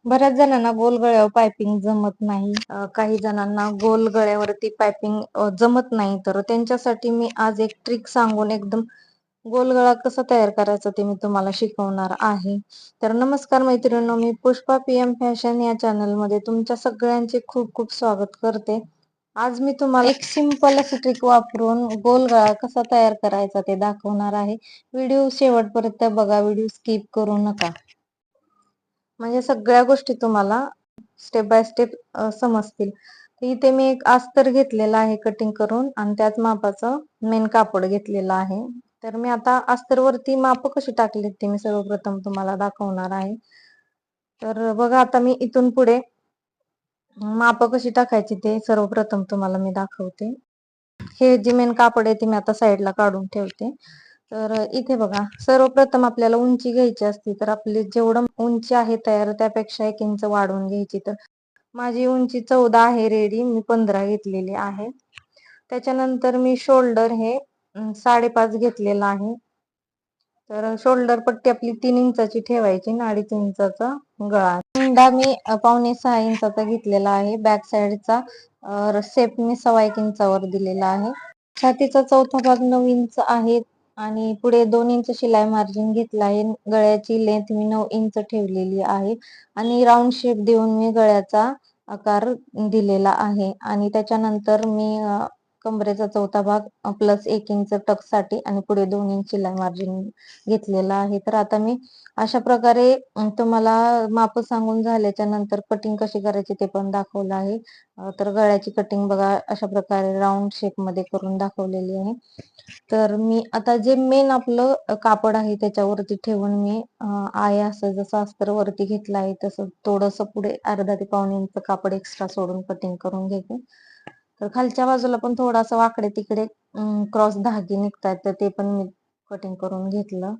बऱ्याच जणांना गोल गळ्यावर पायपिंग जमत नाही. काही जणांना गोल गळ्यावरती पायपिंग जमत नाही. तर त्यांच्यासाठी मी आज एक ट्रिक सांगून एकदम गोल गळा कसा तयार करायचा ते मी तुम्हाला शिकवणार आहे. तर नमस्कार मैत्रिणींनो, मी पुष्पा PM फॅशन या चॅनल मध्ये तुमच्या सगळ्यांचे खूप खूप स्वागत करते. आज मी तुम्हाला एक सिंपल अशी ट्रिक वापरून गोल गळा कसा तयार करायचा ते दाखवणार आहे. व्हिडिओ शेवटपर्यंत बघा, व्हिडिओ स्किप करू नका. म्हणजे सगळ्या गोष्टी तुम्हाला स्टेप बाय स्टेप समजतील. इथे मी एक अस्तर घेतलेला आहे कटिंग करून आणि त्याच मापाचं मेन कापड घेतलेलं आहे. तर मी आता अस्तरवरती माप कशी टाकली ते मी सर्वप्रथम तुम्हाला दाखवणार आहे. तर बघा, आता मी इथून पुढे माप कशी टाकायची ते सर्वप्रथम तुम्हाला मी दाखवते. हे जे मेन कापड आहे ते मी आता साईडला काढून ठेवते. तर इथे बघा, सर्वप्रथम आपल्याला उंची घ्यायची असती. तर आपली जेवढं उंची आहे तयार त्यापेक्षा 1 इंच वाढवून घ्यायची. तर माझी उंची 14 आहे रेडी, मी 15 घेतलेली आहे. त्याच्यानंतर मी शोल्डर हे 5.5 घेतलेला आहे. तर शोल्डर पट्टी आपली 3 इंचाची ठेवायची आणि 2.5 इंचाचा गळा. रुंडा मी 5.25 इंचाचा घेतलेला आहे. बॅक साईडचा शेप मी 1.25 इंचावर दिलेला आहे. छातीचा चौथा भाग 9 इंच आहे आणि पुढे 2 इंच शिलाई मार्जिन घेतला आहे. गळ्याची लेंथ मी 9 इंच ठेवलेली आहे आणि राऊंड शेप देऊन मी गळ्याचा आकार दिलेला आहे. आणि त्याच्यानंतर मी कमरेचा चौथा भाग प्लस 1 इंच टक्स साठी आणि पुढे 2 इंच शिलाई मार्जिन घेतलेला आहे. तर आता मी अशा प्रकारे तुम्हाला माप सांगून झाल्याच्या नंतर कटिंग कशी करायची ते पण दाखवलं आहे. तर गळ्याची कटिंग बघा अशा प्रकारे राऊंड शेप मध्ये करून दाखवलेली आहे. तर मी आता जे मेन आपलं कापड आहे त्याच्यावरती ठेवून मी आहे असं जसं अस्तर वरती घेतलं आहे तसं थोडस पुढे अर्धा ते पाऊण इंच कापड एक्स्ट्रा सोडून कटिंग करून घेते. तर खालच्या बाजूला पण थोडासा वाकडे तिकडे क्रॉस धागे निघतात, तर ते पण मी कटिंग करून घेतलं.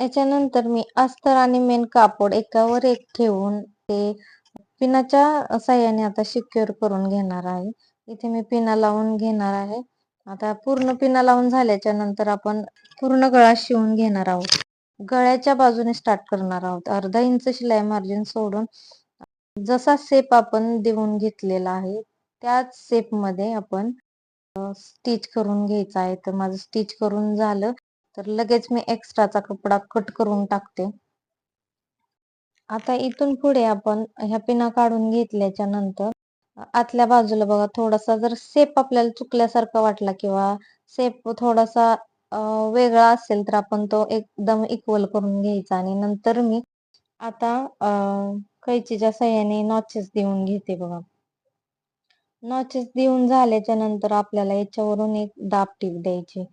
याच्यानंतर मी अस्तर आणि मेन कापड एकावर एक ठेवून ते पिनाच्या साह्याने आता सिक्युअर करून घेणार आहे. इथे मी पिना लावून घेणार आहे. आता पूर्ण पिना लावून झाल्याच्या नंतर आपण पूर्ण गळा शिवून घेणार आहोत. गळ्याच्या बाजूने स्टार्ट करणार आहोत. अर्धा इंच शिलाई मार्जिन सोडून जसा शेप आपण देऊन घेतलेला आहे त्याच शेप मध्ये आपण स्टिच करून घ्यायचा आहे. तर माझं स्टिच करून झालं तर लगेच मी एक्स्ट्राचा कपडा कट करून टाकते. आता इथून पुढे आपण ह्या पिना काढून घेतल्याच्या नंतर आतल्या बाजूला बघा थोडासा जर शेप आपल्याला चुकल्यासारखा वाटला किंवा शेप थोडासा वेगळा असेल तर आपण तो एकदम इक्वल करून घ्यायचा. आणि नंतर मी आता कैचीच्या साह्याने नॉचेस देऊन घेते बघा. नॉचेस देऊन झाल्याच्या नंतर आपल्याला याच्यावरून एक दाब टीप द्यायची.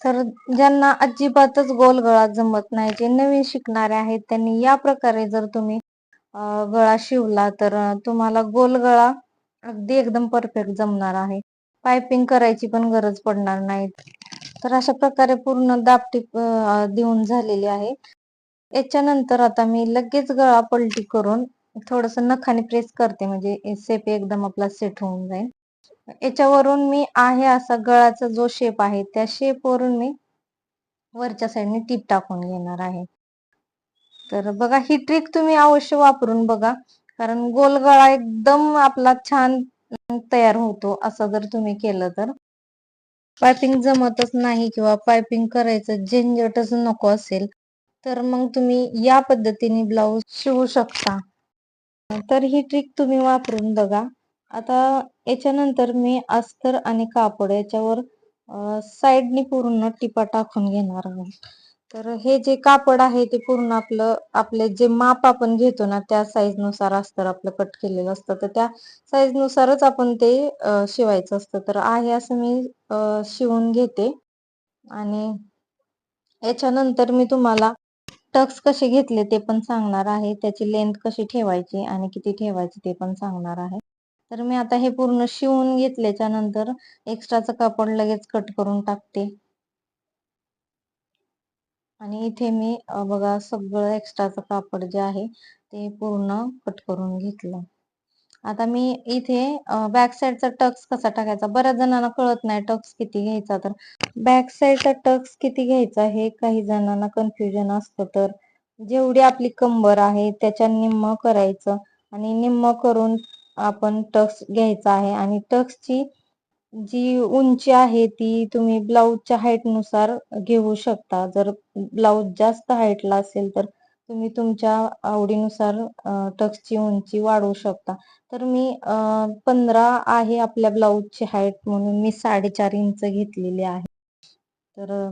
तर ज्यांना अजिबातच गोल गळा जमत नाही, जे नवीन शिकणारे आहेत, त्यांनी या प्रकारे जर तुम्ही गळा शिवला तर तुम्हाला गोल गळा अगदी एकदम परफेक्ट जमणार आहे. पायपिंग करायची पण गरज पडणार नाही. तर अशा प्रकारे पूर्ण दाबटीप देऊन झालेली आहे. याच्यानंतर आता मी लगेच गळा पलटी करून थोडस नखाने प्रेस करते, म्हणजे शेप एकदम आपला सेट होऊन जाईल. याच्यावरून मी आहे असा गळाचा जो शेप आहे त्या शेप वरून मी वरच्या साईडने टीप टाकून घेणार आहे. तर बघा, ही ट्रिक तुम्ही अवश्य वापरून बघा, कारण गोल गळा एकदम आपला छान तयार होतो असं जर तुम्ही केलं तर. पायपिंग जमतच नाही किंवा पायपिंग करायचं झंझटच नको असेल तर मग तुम्ही या पद्धतीने ब्लाऊज शिवू शकता. तर ही ट्रिक तुम्ही वापरून बघा. आता याच्यानंतर मी अस्तर आणि कापड याच्यावर साईडनी पूर्ण टिपा टाकून घेणार आहोत. तर हे जे कापड आहे ते पूर्ण आपले जे माप आपण घेतो ना त्या साईज नुसार अस्तर आपलं कट केलेलं असतं, तर त्या साईज नुसारच आपण ते शिवायचं असतं. तर आहे असं मी शिवून घेते. आणि याच्यानंतर मी तुम्हाला टक्स कसे घेतले ते पण सांगणार आहे. त्याची लेंथ कशी ठेवायची आणि किती ठेवायची ते पण सांगणार आहे. तर मी आता हे पूर्ण शिवून घेतल्याच्या नंतर एक्स्ट्राचं कापड लगेच कट करून टाकते. आणि इथे मी बघा सगळं एक्स्ट्राचं कापड जे आहे ते पूर्ण कट करून घेतलं. आता मी इथे बॅक साईडचा टक्स कसा टाकायचा, बऱ्याच जणांना कळत नाही टक्स किती घ्यायचा. तर बॅक साईडचा टक्स किती घ्यायचा हे काही जणांना कन्फ्युजन असतं. तर जेवढी आपली कंबर आहे त्याच्या निम्म करायचं आणि निम्म करून आपण टक्स घ्यायचा आहे आणि टक्सची जी उंची आहे ती तुम्ही ब्लाऊजच्या हाईट नुसार घेऊ शकता. जर ब्लाऊज जास्त हाईटला असेल तर तुम्ही तुमच्या आवडीनुसार टक्सची उंची वाढवू शकता. तर मी 15 आहे आपल्या ब्लाऊजची हाईट म्हणून मी 4.5 इंच घेतलेली आहे. तर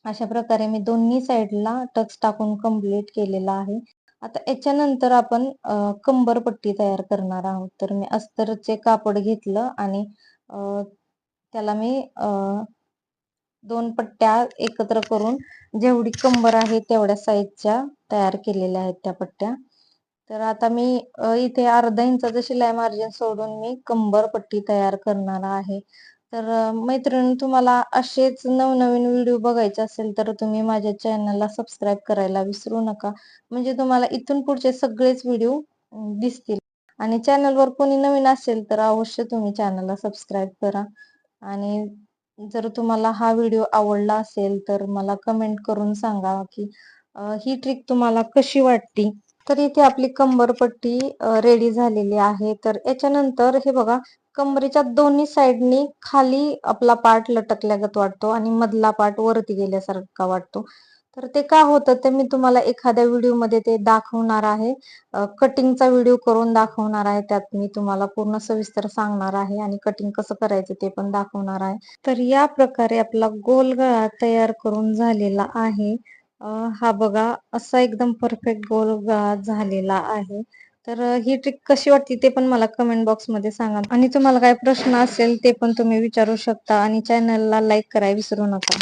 अशा प्रकारे मी दोन्ही साईडला टक्स टाकून कंप्लीट केलेला आहे. आता याच्यानंतर आपण कंबरपट्टी तयार करणार आहोत. तर मी अस्तरचे कापड घेतलं आणि त्याला मी 2 पट्ट्या एकत्र करून जेवढी कंबर आहे तेवढ्या साईजच्या तयार केलेल्या आहेत त्या पट्ट्या. तर आता मी इथे अर्धा इंचाचं शिलाई मार्जिन सोडून मी कंबरपट्टी तयार करणार आहे. तर मैत्रिणी तुम्हाला असेच नवनवीन व्हिडिओ बघायचे असेल तर तुम्ही माझ्या चॅनलला सबस्क्राईब करायला विसरू नका. म्हणजे तुम्हाला इथून पुढचे सगळेच व्हिडिओ दिसतील. आणि चॅनलवर कोणी नवीन असेल तर अवश्य तुम्ही चॅनलला सबस्क्राईब करा. आणि जर तुम्हाला हा व्हिडिओ आवडला असेल तर मला कमेंट करून सांगा की ही ट्रिक तुम्हाला कशी वाटली. तर इथे आपली कंबरपट्टी रेडी झालेली आहे. तर याच्यानंतर हे बघा कमरेच्या दोन्ही साईडनी खाली आपला पार्ट लटकल्यागत वाटतो आणि मधला पार्ट वरती गेल्यासारखा वाटतो. तर ते का होतं ते मी तुम्हाला एखाद्या व्हिडिओमध्ये ते दाखवणार आहे. कटिंगचा व्हिडिओ करून दाखवणार आहे. त्यात मी तुम्हाला पूर्ण सविस्तर सांगणार आहे आणि कटिंग कसं करायचं ते पण दाखवणार आहे. तर या प्रकारे आपला गोल गळा तयार करून झालेला आहे. हा बघा असा एकदम परफेक्ट गोल गळा झालेला आहे. तर ही ट्रिक कशी वाटली ते पण मला कमेंट बॉक्समध्ये सांगा आणि तुम्हाला काही प्रश्न असेल ते पण तुम्ही विचारू शकता आणि चॅनलला लाईक करायला विसरू नका.